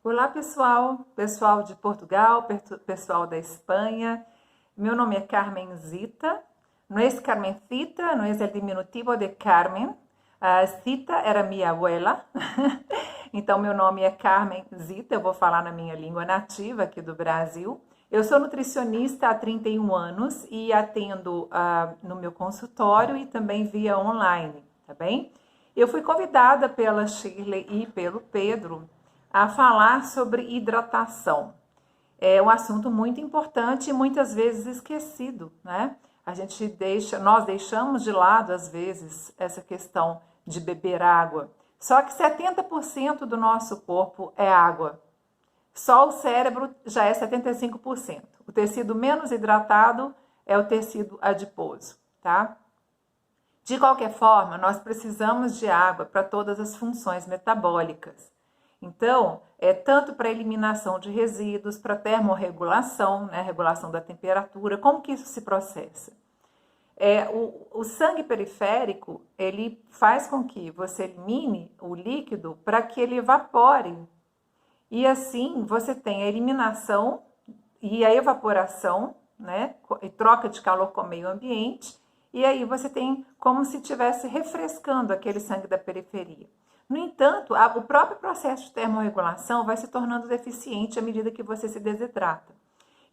Olá, pessoal de Portugal, pessoal da Espanha. Meu nome é Carmen Zita. Não é Carmencita, não é o diminutivo de Carmen. A Zita era minha abuela. Então, meu nome é Carmen Zita. Eu vou falar na minha língua nativa aqui do Brasil. Eu sou nutricionista há 31 anos e atendo no meu consultório e também via online, tá bem? Eu fui convidada pela Shirley e pelo Pedro a falar sobre hidratação. É um assunto muito importante e muitas vezes esquecido, né? Nós deixamos de lado às vezes essa questão de beber água. Só que 70% do nosso corpo é água. Só o cérebro já é 75%. O tecido menos hidratado é o tecido adiposo, tá? De qualquer forma, nós precisamos de água para todas as funções metabólicas. Então, tanto para eliminação de resíduos, para termorregulação, né, regulação da temperatura, como que isso se processa? O sangue periférico, ele faz com que você elimine o líquido para que ele evapore. E assim, você tem a eliminação e a evaporação, né, e troca de calor com o meio ambiente, e aí você tem como se estivesse refrescando aquele sangue da periferia. No entanto, o próprio processo de termorregulação vai se tornando deficiente à medida que você se desidrata.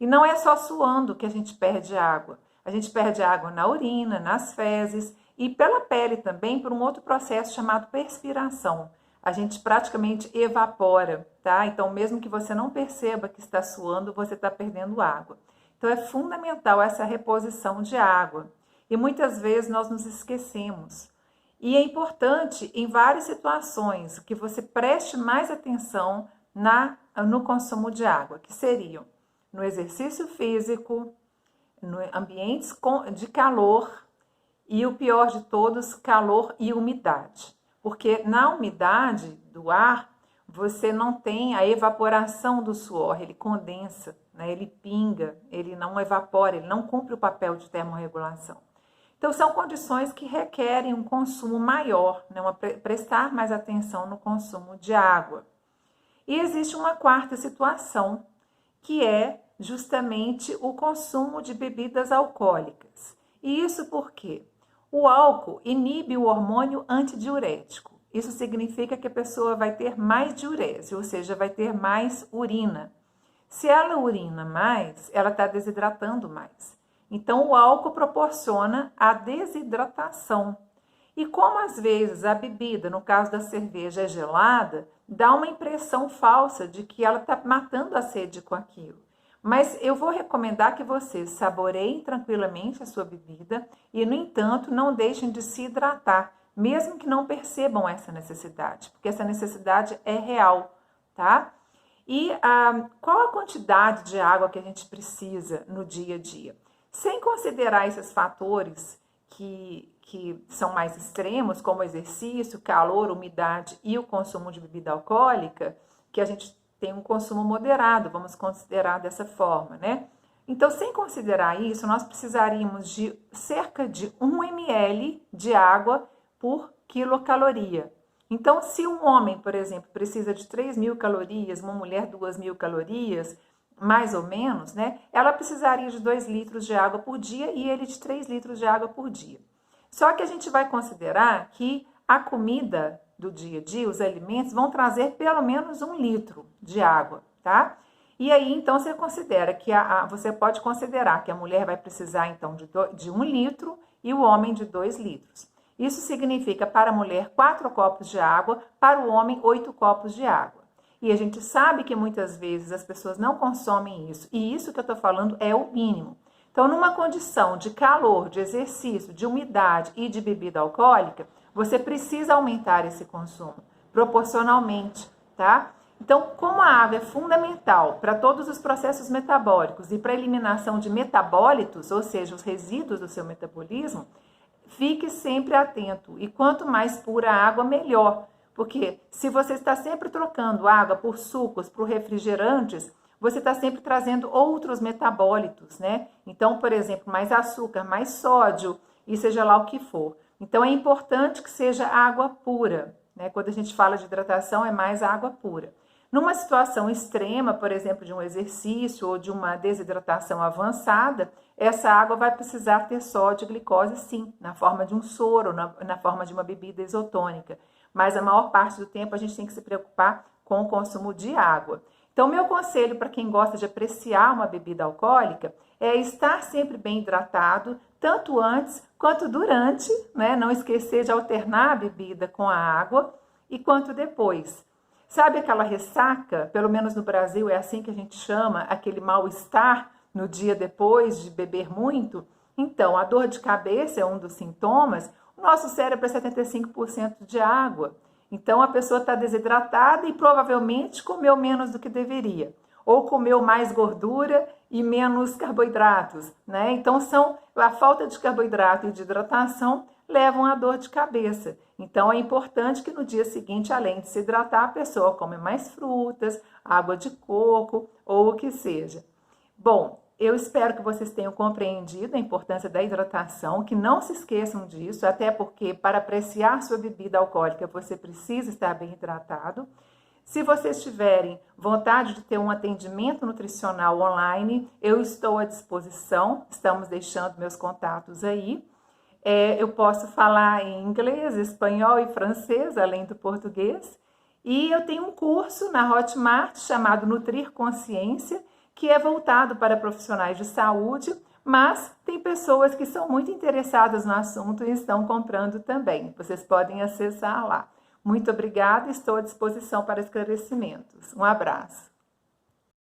E não é só suando que a gente perde água. A gente perde água na urina, nas fezes e pela pele também por um outro processo chamado perspiração. A gente praticamente evapora, tá? Então, mesmo que você não perceba que está suando, você está perdendo água. Então, é fundamental essa reposição de água. E muitas vezes nós nos esquecemos. E é importante, em várias situações, que você preste mais atenção no consumo de água, que seriam no exercício físico, no ambientes de calor e o pior de todos, calor e umidade. Porque na umidade do ar, você não tem a evaporação do suor, ele condensa, né? Ele pinga, ele não evapora, ele não cumpre o papel de termorregulação. Então, são condições que requerem um consumo maior, né? Prestar mais atenção no consumo de água. E existe uma quarta situação, que é justamente o consumo de bebidas alcoólicas. E isso por quê? O álcool inibe o hormônio antidiurético. Isso significa que a pessoa vai ter mais diurese, ou seja, vai ter mais urina. Se ela urina mais, ela está desidratando mais. Então, o álcool proporciona a desidratação. E como às vezes a bebida, no caso da cerveja, é gelada, dá uma impressão falsa de que ela está matando a sede com aquilo. Mas eu vou recomendar que vocês saboreiem tranquilamente a sua bebida e, no entanto, não deixem de se hidratar, mesmo que não percebam essa necessidade, porque essa necessidade é real, tá? E qual a quantidade de água que a gente precisa no dia a dia? Sem considerar esses fatores que são mais extremos, como exercício, calor, umidade e o consumo de bebida alcoólica, que a gente tem um consumo moderado, vamos considerar dessa forma, né? Então, sem considerar isso, nós precisaríamos de cerca de 1 ml de água por quilocaloria. Então, se um homem, por exemplo, precisa de 3.000 calorias, uma mulher 2.000 calorias, mais ou menos, né? Ela precisaria de 2 litros de água por dia e ele de 3 litros de água por dia. Só que a gente vai considerar que a comida do dia a dia, os alimentos, vão trazer pelo menos 1 litro de água, tá? E aí, então, você considera que você pode considerar que a mulher vai precisar, então, de 1 litro e o homem de 2 litros. Isso significa, para a mulher, 4 copos de água, para o homem, 8 copos de água. E a gente sabe que muitas vezes as pessoas não consomem isso. E isso que eu estou falando é o mínimo. Então, numa condição de calor, de exercício, de umidade e de bebida alcoólica, você precisa aumentar esse consumo proporcionalmente, tá? Então, como a água é fundamental para todos os processos metabólicos e para a eliminação de metabólitos, ou seja, os resíduos do seu metabolismo, fique sempre atento. E quanto mais pura a água, melhor. Porque se você está sempre trocando água por sucos, por refrigerantes, você está sempre trazendo outros metabólitos, né? Então, por exemplo, mais açúcar, mais sódio e seja lá o que for. Então, é importante que seja água pura, né? Quando a gente fala de hidratação, é mais água pura. Numa situação extrema, por exemplo, de um exercício ou de uma desidratação avançada, essa água vai precisar ter sódio e glicose, sim, na forma de um soro, na forma de uma bebida isotônica. Mas a maior parte do tempo a gente tem que se preocupar com o consumo de água. Então, meu conselho para quem gosta de apreciar uma bebida alcoólica é estar sempre bem hidratado, tanto antes quanto durante, né? Não esquecer de alternar a bebida com a água e quanto depois. Sabe aquela ressaca, pelo menos no Brasil é assim que a gente chama, aquele mal-estar no dia depois de beber muito? Então, a dor de cabeça é um dos sintomas. O nosso cérebro é 75% de água. Então, a pessoa está desidratada e provavelmente comeu menos do que deveria. Ou comeu mais gordura e menos carboidratos, né? Então, a falta de carboidrato e de hidratação levam à dor de cabeça. Então, é importante que no dia seguinte, além de se hidratar, a pessoa come mais frutas, água de coco ou o que seja. Bom, eu espero que vocês tenham compreendido a importância da hidratação, que não se esqueçam disso, até porque para apreciar sua bebida alcoólica você precisa estar bem hidratado. Se vocês tiverem vontade de ter um atendimento nutricional online, eu estou à disposição, estamos deixando meus contatos aí. Eu posso falar em inglês, espanhol e francês, além do português. E eu tenho um curso na Hotmart chamado Nutrir Consciência, que é voltado para profissionais de saúde, mas tem pessoas que são muito interessadas no assunto e estão comprando também. Vocês podem acessar lá. Muito obrigada, estou à disposição para esclarecimentos. Um abraço.